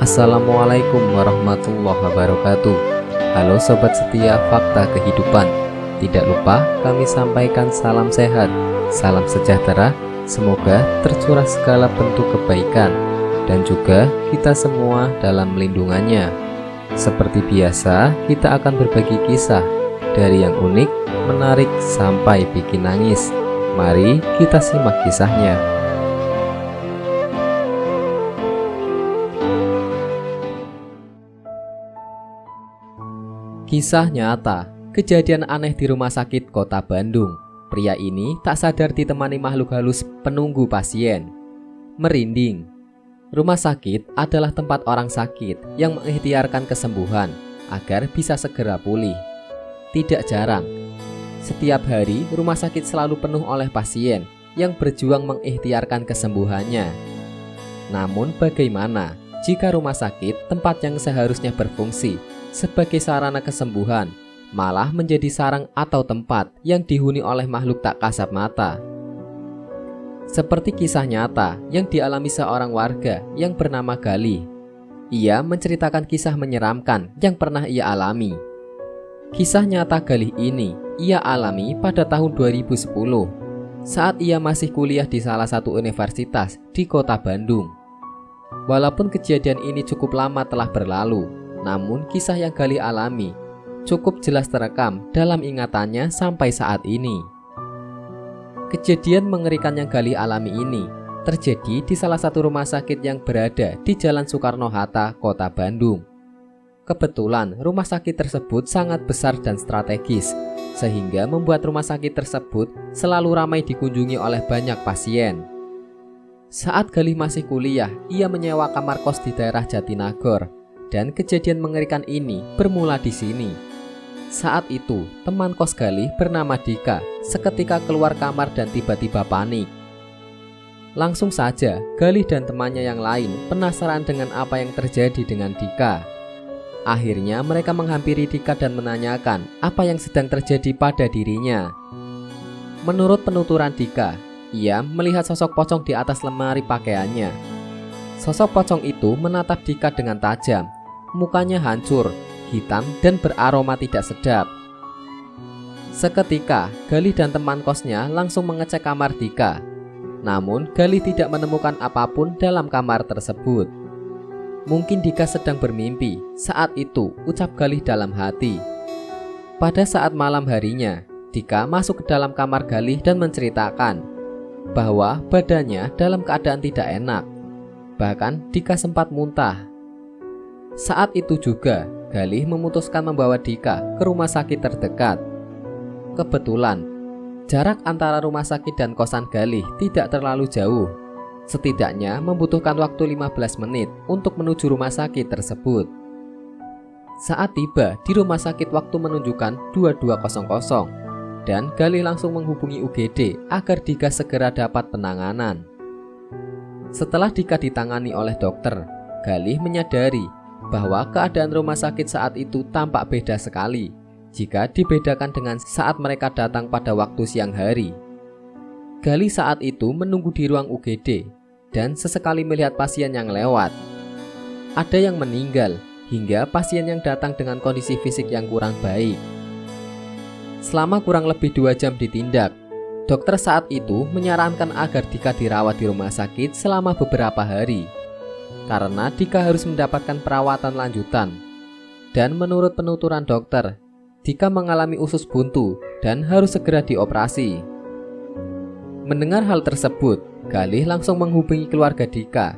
Assalamualaikum warahmatullahi wabarakatuh. Halo sobat setia fakta kehidupan. Tidak lupa kami sampaikan salam sehat, salam sejahtera. Semoga tercurah segala bentuk kebaikan dan juga kita semua dalam lindungannya. Seperti biasa, kita akan berbagi kisah dari yang unik, menarik sampai bikin nangis. Mari kita simak kisahnya. Kisah nyata, kejadian aneh di rumah sakit kota Bandung. Pria ini tak sadar ditemani makhluk halus penunggu pasien. Merinding. Rumah sakit adalah tempat orang sakit yang mengikhtiarkan kesembuhan agar bisa segera pulih. Tidak jarang, setiap hari rumah sakit selalu penuh oleh pasien yang berjuang mengikhtiarkan kesembuhannya. Namun bagaimana jika rumah sakit, tempat yang seharusnya berfungsi sebagai sarana kesembuhan, malah menjadi sarang atau tempat yang dihuni oleh makhluk tak kasat mata? Seperti kisah nyata yang dialami seorang warga yang bernama Galih. Ia menceritakan kisah menyeramkan yang pernah ia alami. Kisah nyata Galih ini ia alami pada tahun 2010 saat ia masih kuliah di salah satu universitas di kota Bandung. Walaupun kejadian ini cukup lama telah berlalu, namun kisah yang Galih alami cukup jelas terekam dalam ingatannya sampai saat ini. Kejadian mengerikan yang Galih alami ini terjadi di salah satu rumah sakit yang berada di Jalan Soekarno-Hatta, kota Bandung. Kebetulan rumah sakit tersebut sangat besar dan strategis, sehingga membuat rumah sakit tersebut selalu ramai dikunjungi oleh banyak pasien. Saat Galih masih kuliah, ia menyewa kamar kos di daerah Jatinagor. Dan kejadian mengerikan ini bermula di sini. Saat itu, teman kos Galih bernama Dika seketika keluar kamar dan tiba-tiba panik. Langsung saja, Galih dan temannya yang lain penasaran dengan apa yang terjadi dengan Dika. Akhirnya mereka menghampiri Dika dan menanyakan apa yang sedang terjadi pada dirinya. Menurut penuturan Dika, ia melihat sosok pocong di atas lemari pakaiannya. Sosok pocong itu menatap Dika dengan tajam. Mukanya hancur, hitam, dan beraroma tidak sedap. Seketika, Galih dan teman kosnya langsung mengecek kamar Dika. Namun, Galih tidak menemukan apapun dalam kamar tersebut. Mungkin Dika sedang bermimpi. Saat itu, ucap Galih dalam hati. Pada saat malam harinya, Dika masuk ke dalam kamar Galih dan menceritakan bahwa badannya dalam keadaan tidak enak. Bahkan, Dika sempat muntah. Saat itu juga, Galih memutuskan membawa Dika ke rumah sakit terdekat. Kebetulan, jarak antara rumah sakit dan kosan Galih tidak terlalu jauh. Setidaknya membutuhkan waktu 15 menit untuk menuju rumah sakit tersebut. Saat tiba di rumah sakit, waktu menunjukkan 22.00 dan Galih langsung menghubungi UGD agar Dika segera dapat penanganan. Setelah Dika ditangani oleh dokter, Galih menyadari bahwa keadaan rumah sakit saat itu tampak beda sekali jika dibedakan dengan saat mereka datang pada waktu siang hari. Galih saat itu menunggu di ruang UGD dan sesekali melihat pasien yang lewat. Ada yang meninggal hingga pasien yang datang dengan kondisi fisik yang kurang baik. Selama kurang lebih 2 jam ditindak, dokter saat itu menyarankan agar Dika dirawat di rumah sakit selama beberapa hari. Karena Dika harus mendapatkan perawatan lanjutan. Dan menurut penuturan dokter, Dika mengalami usus buntu dan harus segera dioperasi. Mendengar hal tersebut, Galih langsung menghubungi keluarga Dika.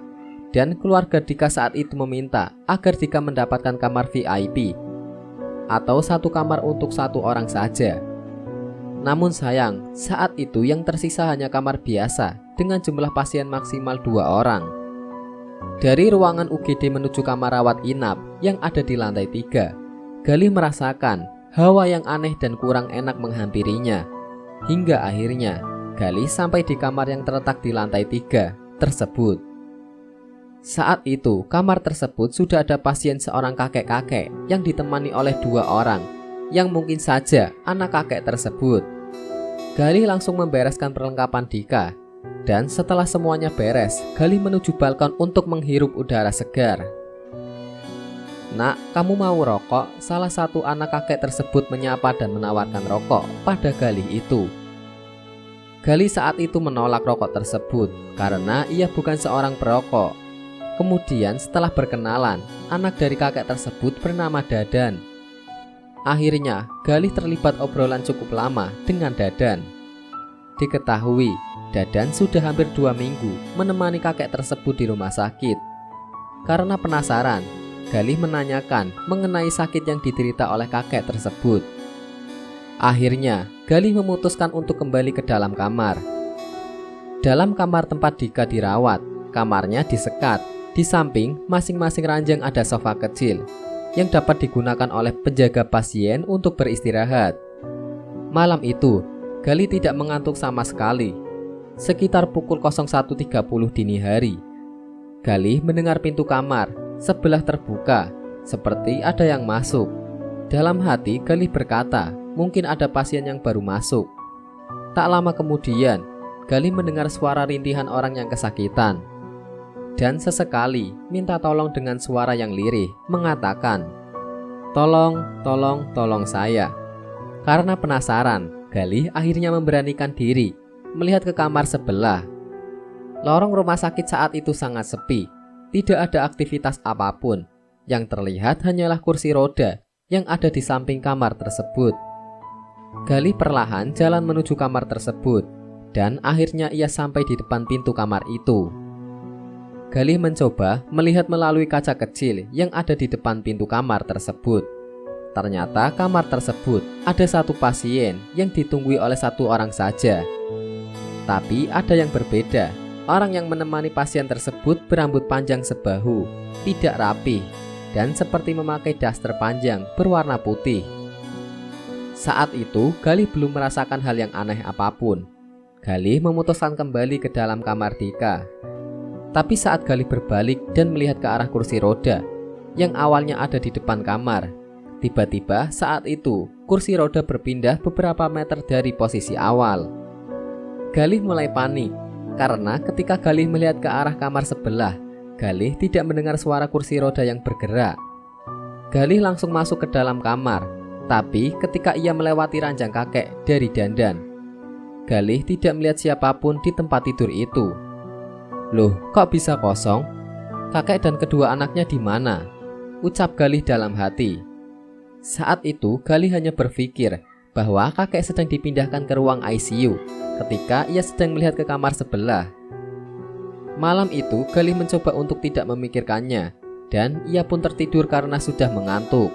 Dan keluarga Dika saat itu meminta agar Dika mendapatkan kamar VIP atau satu kamar untuk satu orang saja. Namun sayang, saat itu yang tersisa hanya kamar biasa dengan jumlah pasien maksimal 2 orang. Dari ruangan UGD menuju kamar rawat inap yang ada di lantai 3, Galih merasakan hawa yang aneh dan kurang enak menghampirinya. Hingga akhirnya, Galih sampai di kamar yang terletak di lantai 3 tersebut. Saat itu, kamar tersebut sudah ada pasien seorang kakek-kakek yang ditemani oleh 2 orang, yang mungkin saja anak kakek tersebut. Galih langsung membereskan perlengkapan Dika. Dan setelah semuanya beres, Galih menuju balkon untuk menghirup udara segar. "Nak, kamu mau rokok?" Salah satu anak kakek tersebut menyapa dan menawarkan rokok pada Galih itu. Galih saat itu menolak rokok tersebut karena ia bukan seorang perokok. Kemudian setelah berkenalan, anak dari kakek tersebut bernama Dadan. Akhirnya, Galih terlibat obrolan cukup lama dengan Dadan. Diketahui, Dadan sudah hampir 2 minggu menemani kakek tersebut di rumah sakit. Karena penasaran, Galih menanyakan mengenai sakit yang diderita oleh kakek tersebut. Akhirnya, Galih memutuskan untuk kembali ke dalam kamar. Dalam kamar tempat Dika dirawat, kamarnya disekat. Di samping masing-masing ranjang ada sofa kecil yang dapat digunakan oleh penjaga pasien untuk beristirahat. Malam itu, Galih tidak mengantuk sama sekali. Sekitar pukul 01.30 dini hari, Galih mendengar pintu kamar sebelah terbuka, seperti ada yang masuk. Dalam hati, Galih berkata, mungkin ada pasien yang baru masuk. Tak lama kemudian, Galih mendengar suara rintihan orang yang kesakitan. Dan sesekali minta tolong dengan suara yang lirih, mengatakan, tolong saya." Karena penasaran, Galih akhirnya memberanikan diri melihat ke kamar sebelah. Lorong rumah sakit saat itu sangat sepi. Tidak ada aktivitas apapun. Yang terlihat hanyalah kursi roda yang ada di samping kamar tersebut. Galih perlahan jalan menuju kamar tersebut, dan akhirnya ia sampai di depan pintu kamar itu. Galih mencoba melihat melalui kaca kecil yang ada di depan pintu kamar tersebut. Ternyata kamar tersebut ada satu pasien yang ditunggui oleh satu orang saja. Tapi ada yang berbeda. Orang yang menemani pasien tersebut berambut panjang sebahu, tidak rapi, dan seperti memakai daster panjang berwarna putih. Saat itu, Galih belum merasakan hal yang aneh apapun. Galih memutuskan kembali ke dalam kamar Dika. Tapi saat Galih berbalik dan melihat ke arah kursi roda yang awalnya ada di depan kamar, tiba-tiba saat itu kursi roda berpindah beberapa meter dari posisi awal. Galih mulai panik karena ketika Galih melihat ke arah kamar sebelah, Galih tidak mendengar suara kursi roda yang bergerak. Galih langsung masuk ke dalam kamar, tapi ketika ia melewati ranjang kakek dari Dadan, Galih tidak melihat siapapun di tempat tidur itu. "Loh, kok bisa kosong? Kakek dan kedua anaknya di mana?" ucap Galih dalam hati. Saat itu Galih hanya berpikir bahwa kakek sedang dipindahkan ke ruang ICU ketika ia sedang melihat ke kamar sebelah. Malam itu Galih mencoba untuk tidak memikirkannya, dan ia pun tertidur karena sudah mengantuk.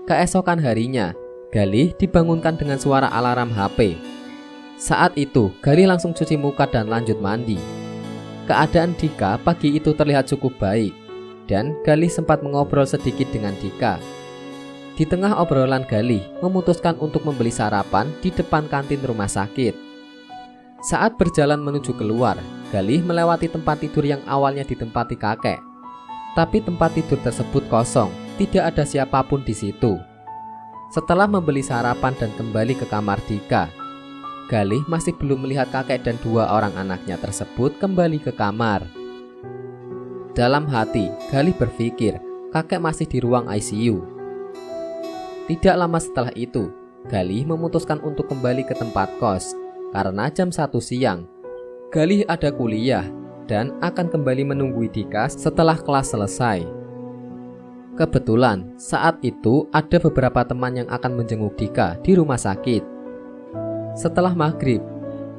Keesokan harinya, Galih dibangunkan dengan suara alarm HP. Saat itu Galih langsung cuci muka dan lanjut mandi. Keadaan Dika pagi itu terlihat cukup baik, dan Galih sempat mengobrol sedikit dengan Dika. Di tengah obrolan, Galih memutuskan untuk membeli sarapan di depan kantin rumah sakit. Saat berjalan menuju keluar, Galih melewati tempat tidur yang awalnya ditempati kakek. Tapi tempat tidur tersebut kosong, tidak ada siapapun di situ. Setelah membeli sarapan dan kembali ke kamar Dika, Galih masih belum melihat kakek dan dua orang anaknya tersebut kembali ke kamar. Dalam hati, Galih berpikir kakek masih di ruang ICU. Tidak lama setelah itu, Galih memutuskan untuk kembali ke tempat kos karena jam 1 siang. Galih ada kuliah dan akan kembali menunggu Dika setelah kelas selesai. Kebetulan saat itu ada beberapa teman yang akan menjenguk Dika di rumah sakit. Setelah maghrib,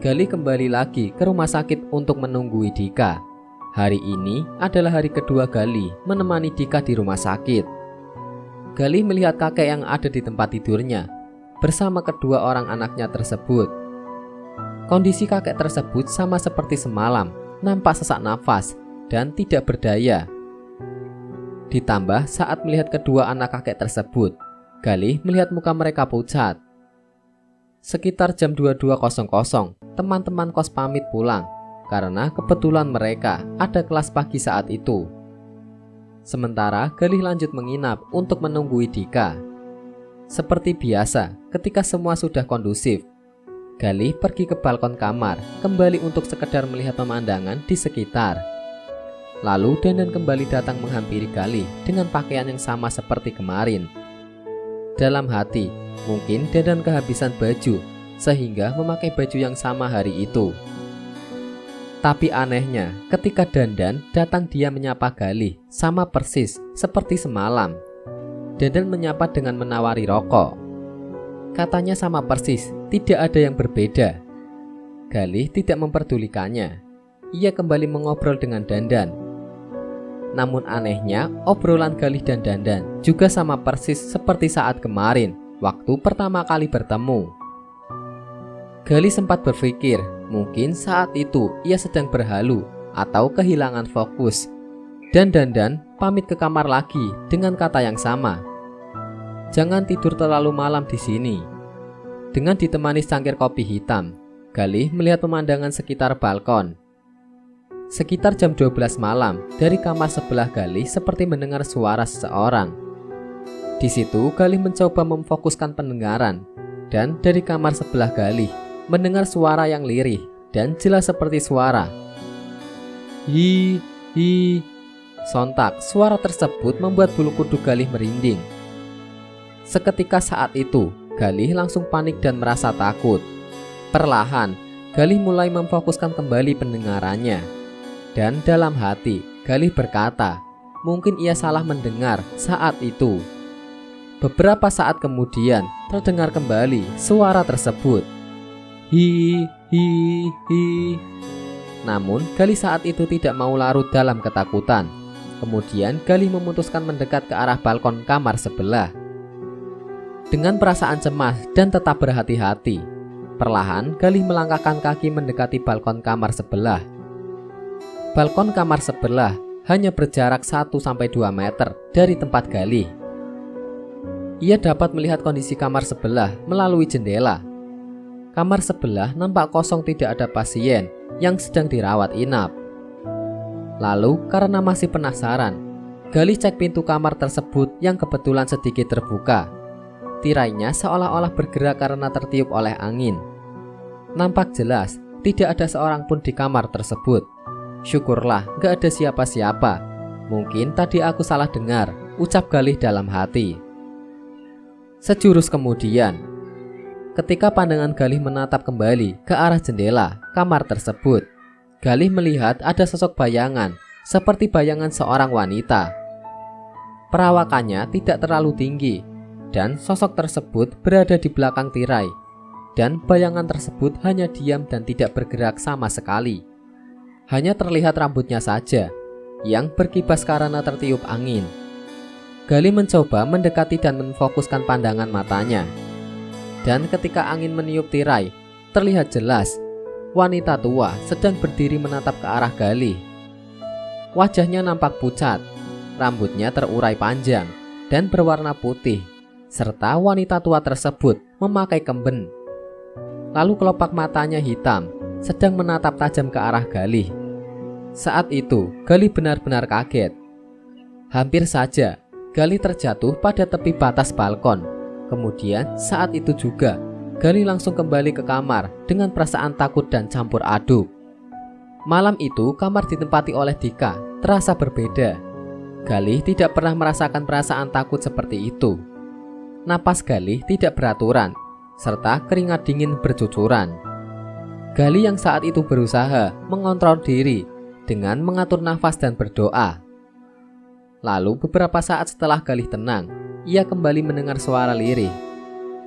Galih kembali lagi ke rumah sakit untuk menunggu Dika. Hari ini adalah hari kedua Galih menemani Dika di rumah sakit. Galih melihat kakek yang ada di tempat tidurnya bersama kedua orang anaknya tersebut. Kondisi kakek tersebut sama seperti semalam, nampak sesak nafas dan tidak berdaya. Ditambah saat melihat kedua anak kakek tersebut, Galih melihat muka mereka pucat. Sekitar jam 22.00, teman-teman kos pamit pulang karena kebetulan mereka ada kelas pagi saat itu. Sementara Galih lanjut menginap untuk menunggu Dika. Seperti biasa, ketika semua sudah kondusif, Galih pergi ke balkon kamar kembali untuk sekedar melihat pemandangan di sekitar. Lalu Dandan kembali datang menghampiri Galih dengan pakaian yang sama seperti kemarin. Dalam hati, mungkin Dandan kehabisan baju sehingga memakai baju yang sama hari itu. Tapi anehnya, ketika Dandan datang dia menyapa Galih sama persis seperti semalam. Dandan menyapa dengan menawari rokok. Katanya sama persis, tidak ada yang berbeda. Galih tidak memperdulikannya. Ia kembali mengobrol dengan Dandan. Namun anehnya, obrolan Galih dan Dandan juga sama persis seperti saat kemarin, waktu pertama kali bertemu. Galih sempat berpikir, mungkin saat itu ia sedang berhalu atau kehilangan fokus. Dan Dandan pamit ke kamar lagi dengan kata yang sama. Jangan tidur terlalu malam di sini. Dengan ditemani secangkir kopi hitam, Galih melihat pemandangan sekitar balkon. Sekitar jam 12 malam, dari kamar sebelah Galih seperti mendengar suara seseorang. Di situ Galih mencoba memfokuskan pendengaran, dan dari kamar sebelah Galih mendengar suara yang lirih dan jelas seperti suara hi hi. Sontak suara tersebut membuat bulu kuduk Galih merinding. Seketika saat itu Galih langsung panik dan merasa takut. Perlahan Galih mulai memfokuskan kembali pendengarannya. Dan dalam hati, Galih berkata, mungkin ia salah mendengar saat itu. Beberapa saat kemudian, terdengar kembali suara tersebut. Hi, hi, hi. Namun, Galih saat itu tidak mau larut dalam ketakutan. Kemudian, Galih memutuskan mendekat ke arah balkon kamar sebelah. Dengan perasaan cemas dan tetap berhati-hati, perlahan Galih melangkahkan kaki mendekati balkon kamar sebelah. Balkon kamar sebelah hanya berjarak 1-2 meter dari tempat Galih. Ia dapat melihat kondisi kamar sebelah melalui jendela. Kamar sebelah nampak kosong, tidak ada pasien yang sedang dirawat inap. Lalu karena masih penasaran, Galih cek pintu kamar tersebut yang kebetulan sedikit terbuka. Tirainya seolah-olah bergerak karena tertiup oleh angin. Nampak jelas tidak ada seorang pun di kamar tersebut. Syukurlah gak ada siapa-siapa. Mungkin tadi aku salah dengar, ucap Galih dalam hati. Sejurus kemudian, ketika pandangan Galih menatap kembali ke arah jendela kamar tersebut, Galih melihat ada sosok bayangan, seperti bayangan seorang wanita. Perawakannya tidak terlalu tinggi, dan sosok tersebut berada di belakang tirai. Dan bayangan tersebut hanya diam dan tidak bergerak sama sekali. Hanya terlihat rambutnya saja yang berkibas karena tertiup angin. Galih mencoba mendekati dan memfokuskan pandangan matanya. Dan ketika angin meniup tirai, terlihat jelas wanita tua sedang berdiri menatap ke arah Galih. Wajahnya nampak pucat, rambutnya terurai panjang dan berwarna putih, serta wanita tua tersebut memakai kemben. Lalu kelopak matanya hitam, sedang menatap tajam ke arah Galih. Saat itu, Galih benar-benar kaget. Hampir saja, Galih terjatuh pada tepi batas balkon. Kemudian, saat itu juga, Galih langsung kembali ke kamar dengan perasaan takut dan campur aduk. Malam itu, kamar ditempati oleh Dika terasa berbeda. Galih tidak pernah merasakan perasaan takut seperti itu. Napas Galih tidak beraturan, serta keringat dingin bercucuran. Galih yang saat itu berusaha mengontrol diri dengan mengatur nafas dan berdoa. Lalu beberapa saat setelah Galih tenang, ia kembali mendengar suara lirih.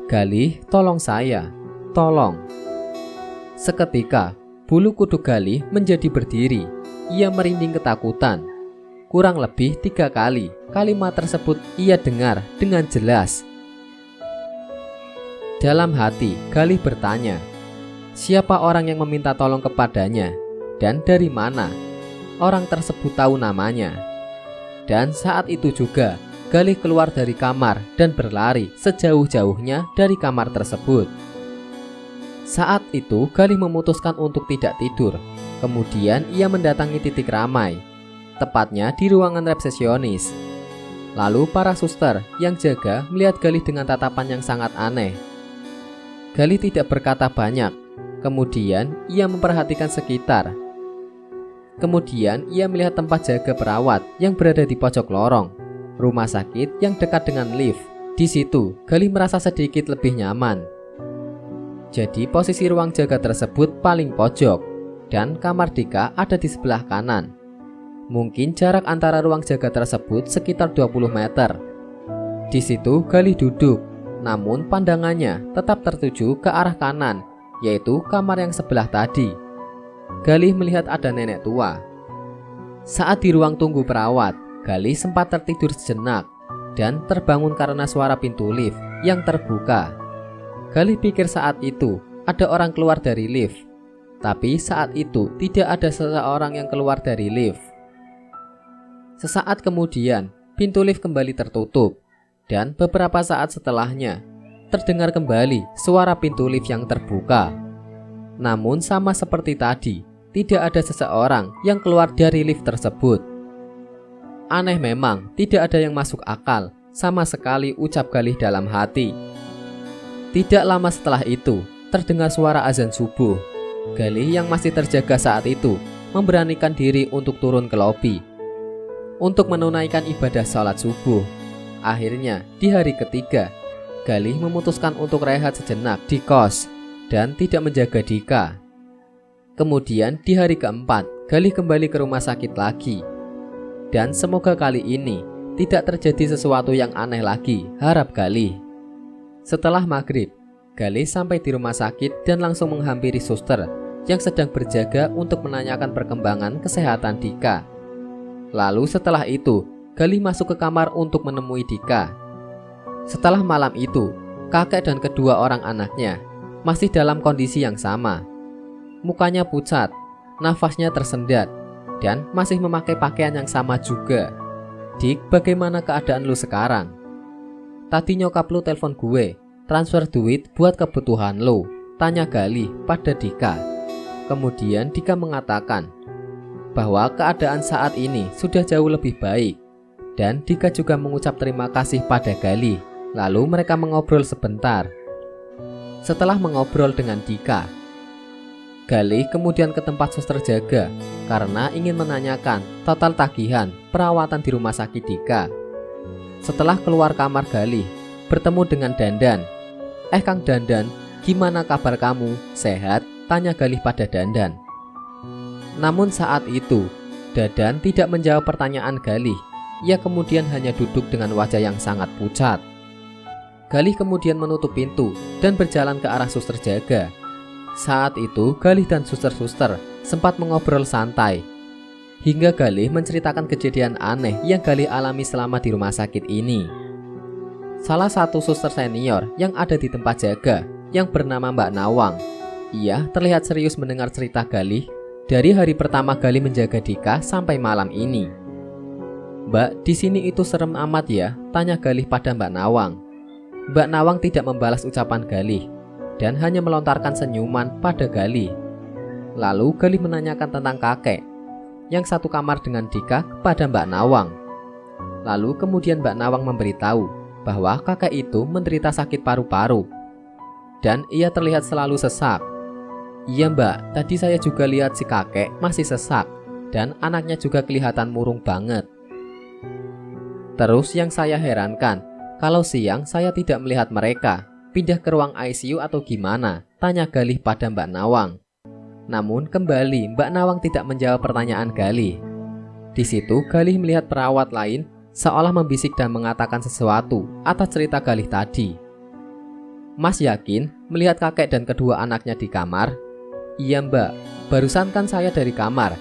Galih, tolong saya, tolong. Seketika, bulu kuduk Galih menjadi berdiri. Ia merinding ketakutan. Kurang lebih 3 kali kalimat tersebut ia dengar dengan jelas. Dalam hati, Galih bertanya, siapa orang yang meminta tolong kepadanya dan dari mana? Orang tersebut tahu namanya. Dan saat itu juga, Galih keluar dari kamar dan berlari sejauh-jauhnya dari kamar tersebut. Saat itu, Galih memutuskan untuk tidak tidur. Kemudian ia mendatangi titik ramai, tepatnya di ruangan resepsionis. Lalu para suster yang jaga melihat Galih dengan tatapan yang sangat aneh. Galih tidak berkata banyak. Kemudian ia memperhatikan sekitar. Kemudian ia melihat tempat jaga perawat yang berada di pojok lorong rumah sakit yang dekat dengan lift. Di situ, Galih merasa sedikit lebih nyaman. Jadi posisi ruang jaga tersebut paling pojok dan kamar Dika ada di sebelah kanan. Mungkin jarak antara ruang jaga tersebut sekitar 20 meter. Di situ Galih duduk, namun pandangannya tetap tertuju ke arah kanan, yaitu kamar yang sebelah tadi. Galih melihat ada nenek tua. Saat di ruang tunggu perawat, Galih sempat tertidur sejenak dan terbangun karena suara pintu lift yang terbuka. Galih pikir saat itu ada orang keluar dari lift, tapi saat itu tidak ada seseorang yang keluar dari lift. Sesaat kemudian, pintu lift kembali tertutup, dan beberapa saat setelahnya, terdengar kembali suara pintu lift yang terbuka. Namun sama seperti tadi, tidak ada seseorang yang keluar dari lift tersebut. Aneh memang, tidak ada yang masuk akal, sama sekali, ucap Galih dalam hati. Tidak lama setelah itu, terdengar suara azan subuh. Galih yang masih terjaga saat itu, memberanikan diri untuk turun ke lobi untuk menunaikan ibadah sholat subuh. Akhirnya, di hari ketiga, Galih memutuskan untuk rehat sejenak di kos dan tidak menjaga Dika. Kemudian di hari keempat, Galih kembali ke rumah sakit lagi. Dan semoga kali ini tidak terjadi sesuatu yang aneh lagi, harap Galih. Setelah maghrib, Galih sampai di rumah sakit dan langsung menghampiri suster yang sedang berjaga untuk menanyakan perkembangan kesehatan Dika. Lalu setelah itu, Galih masuk ke kamar untuk menemui Dika. Setelah malam itu, kakek dan kedua orang anaknya masih dalam kondisi yang sama. Mukanya pucat, nafasnya tersendat, dan masih memakai pakaian yang sama juga. Dik, bagaimana keadaan lu sekarang? Tadi nyokap lu telepon gue, transfer duit buat kebutuhan lu, tanya Galih pada Dika. Kemudian Dika mengatakan bahwa keadaan saat ini sudah jauh lebih baik, dan Dika juga mengucap terima kasih pada Galih. Lalu mereka mengobrol sebentar. Setelah mengobrol dengan Dika, Galih kemudian ke tempat suster jaga karena ingin menanyakan total tagihan perawatan di rumah sakit Dika. Setelah keluar kamar, Galih bertemu dengan Dandan. Kang Dandan, gimana kabar kamu? Sehat? Tanya Galih pada Dandan. Namun saat itu, Dandan tidak menjawab pertanyaan Galih. Ia kemudian hanya duduk dengan wajah yang sangat pucat. Galih kemudian menutup pintu dan berjalan ke arah suster jaga. Saat itu, Galih dan suster-suster sempat mengobrol santai, hingga Galih menceritakan kejadian aneh yang Galih alami selama di rumah sakit ini. Salah satu suster senior yang ada di tempat jaga, yang bernama Mbak Nawang, ia terlihat serius mendengar cerita Galih dari hari pertama Galih menjaga Dika sampai malam ini. Mbak, di sini itu serem amat ya? Tanya Galih pada Mbak Nawang. Mbak Nawang tidak membalas ucapan Galih dan hanya melontarkan senyuman pada Galih. Lalu Galih menanyakan tentang kakek yang satu kamar dengan Dika kepada Mbak Nawang. Lalu kemudian Mbak Nawang memberitahu bahwa kakek itu menderita sakit paru-paru dan ia terlihat selalu sesak. Iya Mbak, tadi saya juga lihat si kakek masih sesak dan anaknya juga kelihatan murung banget. Terus yang saya herankan, kalau siang saya tidak melihat mereka, pindah ke ruang ICU atau gimana? Tanya Galih pada Mbak Nawang. Namun kembali Mbak Nawang tidak menjawab pertanyaan Galih. Di situ Galih melihat perawat lain seolah membisik dan mengatakan sesuatu atas cerita Galih tadi. Mas yakin melihat kakek dan kedua anaknya di kamar? Iya Mbak, barusan kan saya dari kamar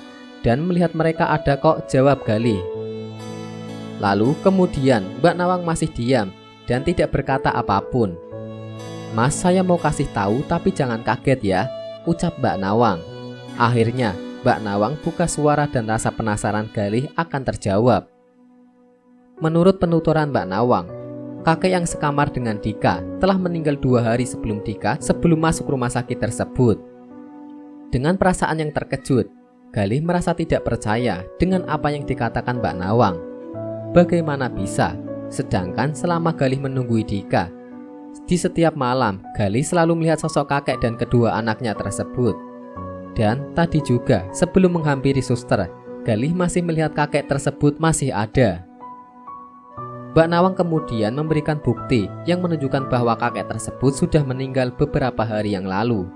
dan melihat mereka ada kok, jawab Galih. Lalu kemudian Mbak Nawang masih diam dan tidak berkata apapun. Mas, saya mau kasih tahu tapi jangan kaget ya, ucap Mbak Nawang. Akhirnya Mbak Nawang buka suara dan rasa penasaran Galih akan terjawab. Menurut penuturan Mbak Nawang, kakek yang sekamar dengan Dika telah meninggal 2 hari sebelum Dika sebelum masuk rumah sakit tersebut. Dengan perasaan yang terkejut, Galih merasa tidak percaya dengan apa yang dikatakan Mbak Nawang. Bagaimana bisa? Sedangkan selama Galih menunggu Dika, di setiap malam Galih selalu melihat sosok kakek dan kedua anaknya tersebut. Dan tadi juga sebelum menghampiri suster, Galih masih melihat kakek tersebut masih ada. Mbak Nawang kemudian memberikan bukti yang menunjukkan bahwa kakek tersebut sudah meninggal beberapa hari yang lalu.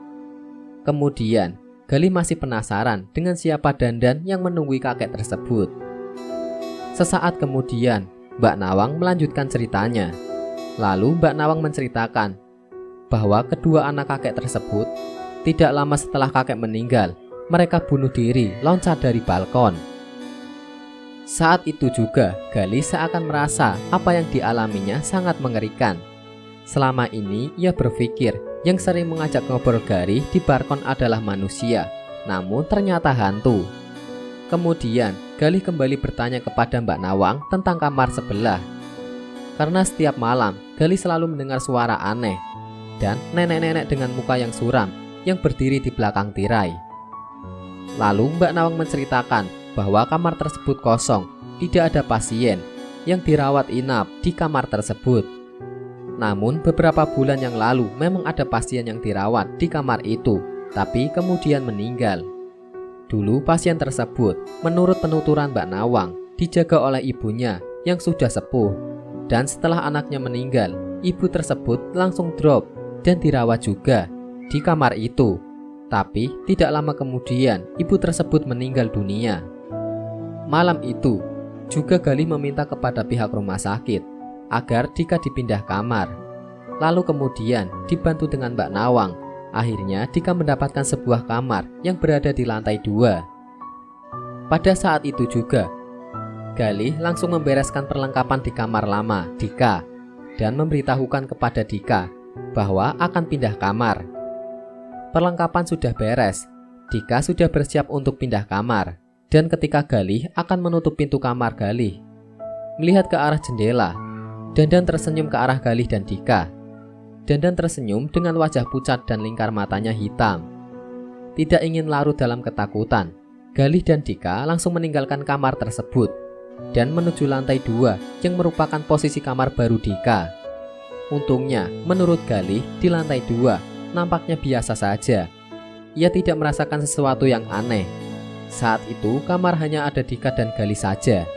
Kemudian, Galih masih penasaran dengan siapa dandan yang menunggui kakek tersebut. Sesaat kemudian, Mbak Nawang melanjutkan ceritanya. Lalu Mbak Nawang menceritakan bahwa kedua anak kakek tersebut tidak lama setelah kakek meninggal, mereka bunuh diri loncat dari balkon. Saat itu juga, Galih seakan merasa apa yang dialaminya sangat mengerikan. Selama ini ia berpikir yang sering mengajak ngobrol Galih di balkon adalah manusia, namun ternyata hantu. Kemudian Galih kembali bertanya kepada Mbak Nawang tentang kamar sebelah. Karena setiap malam Galih selalu mendengar suara aneh dan nenek-nenek dengan muka yang suram yang berdiri di belakang tirai. Lalu Mbak Nawang menceritakan bahwa kamar tersebut kosong, tidak ada pasien yang dirawat inap di kamar tersebut. Namun beberapa bulan yang lalu memang ada pasien yang dirawat di kamar itu, tapi kemudian meninggal. Dulu pasien tersebut, menurut penuturan Mbak Nawang, dijaga oleh ibunya yang sudah sepuh. Dan setelah anaknya meninggal, ibu tersebut langsung drop dan dirawat juga di kamar itu. Tapi tidak lama kemudian ibu tersebut meninggal dunia. Malam itu juga Galih meminta kepada pihak rumah sakit agar Dika dipindah kamar. Lalu kemudian dibantu dengan Mbak Nawang. Akhirnya Dika mendapatkan sebuah kamar yang berada di lantai 2. Pada saat itu juga Galih langsung membereskan perlengkapan di kamar lama Dika dan memberitahukan kepada Dika bahwa akan pindah kamar. Perlengkapan sudah beres, Dika sudah bersiap untuk pindah kamar. Dan ketika Galih akan menutup pintu kamar Galih, melihat ke arah jendela, Dandan tersenyum ke arah Galih dan Dika. Dandan tersenyum dengan wajah pucat dan lingkar matanya hitam. Tidak ingin larut dalam ketakutan, Galih dan Dika langsung meninggalkan kamar tersebut dan menuju lantai 2 yang merupakan posisi kamar baru Dika. Untungnya, menurut Galih, di lantai 2 nampaknya biasa saja. Ia tidak merasakan sesuatu yang aneh. Saat itu, kamar hanya ada Dika dan Galih saja.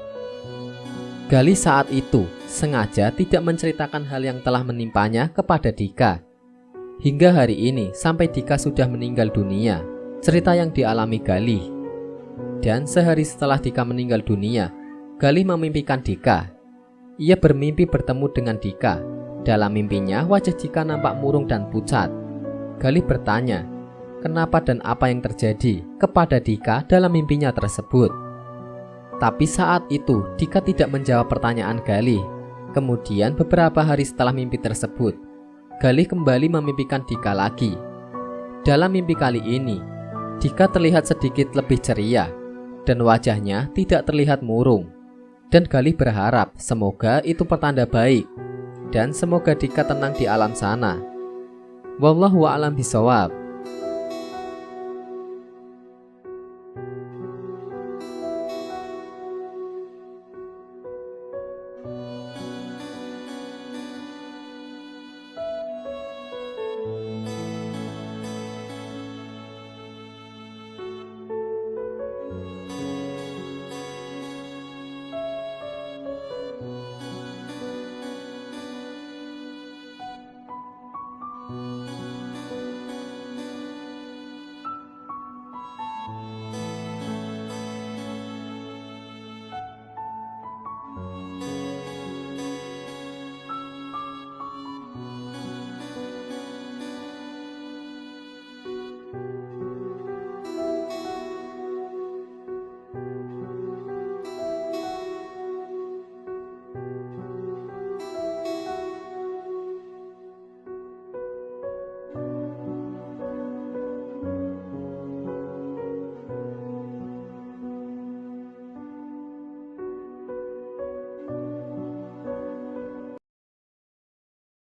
Galih saat itu sengaja tidak menceritakan hal yang telah menimpanya kepada Dika. Hingga hari ini, sampai Dika sudah meninggal dunia, cerita yang dialami Galih. Dan sehari setelah Dika meninggal dunia, Galih memimpikan Dika. Ia bermimpi bertemu dengan Dika. Dalam mimpinya, wajah Dika nampak murung dan pucat. Galih bertanya, kenapa dan apa yang terjadi kepada Dika dalam mimpinya tersebut. Tapi saat itu, Dika tidak menjawab pertanyaan Galih. Kemudian beberapa hari setelah mimpi tersebut, Galih kembali memimpikan Dika lagi. Dalam mimpi kali ini, Dika terlihat sedikit lebih ceria dan wajahnya tidak terlihat murung. Dan Galih berharap semoga itu pertanda baik dan semoga Dika tenang di alam sana. Wallahu a'lam bishawab.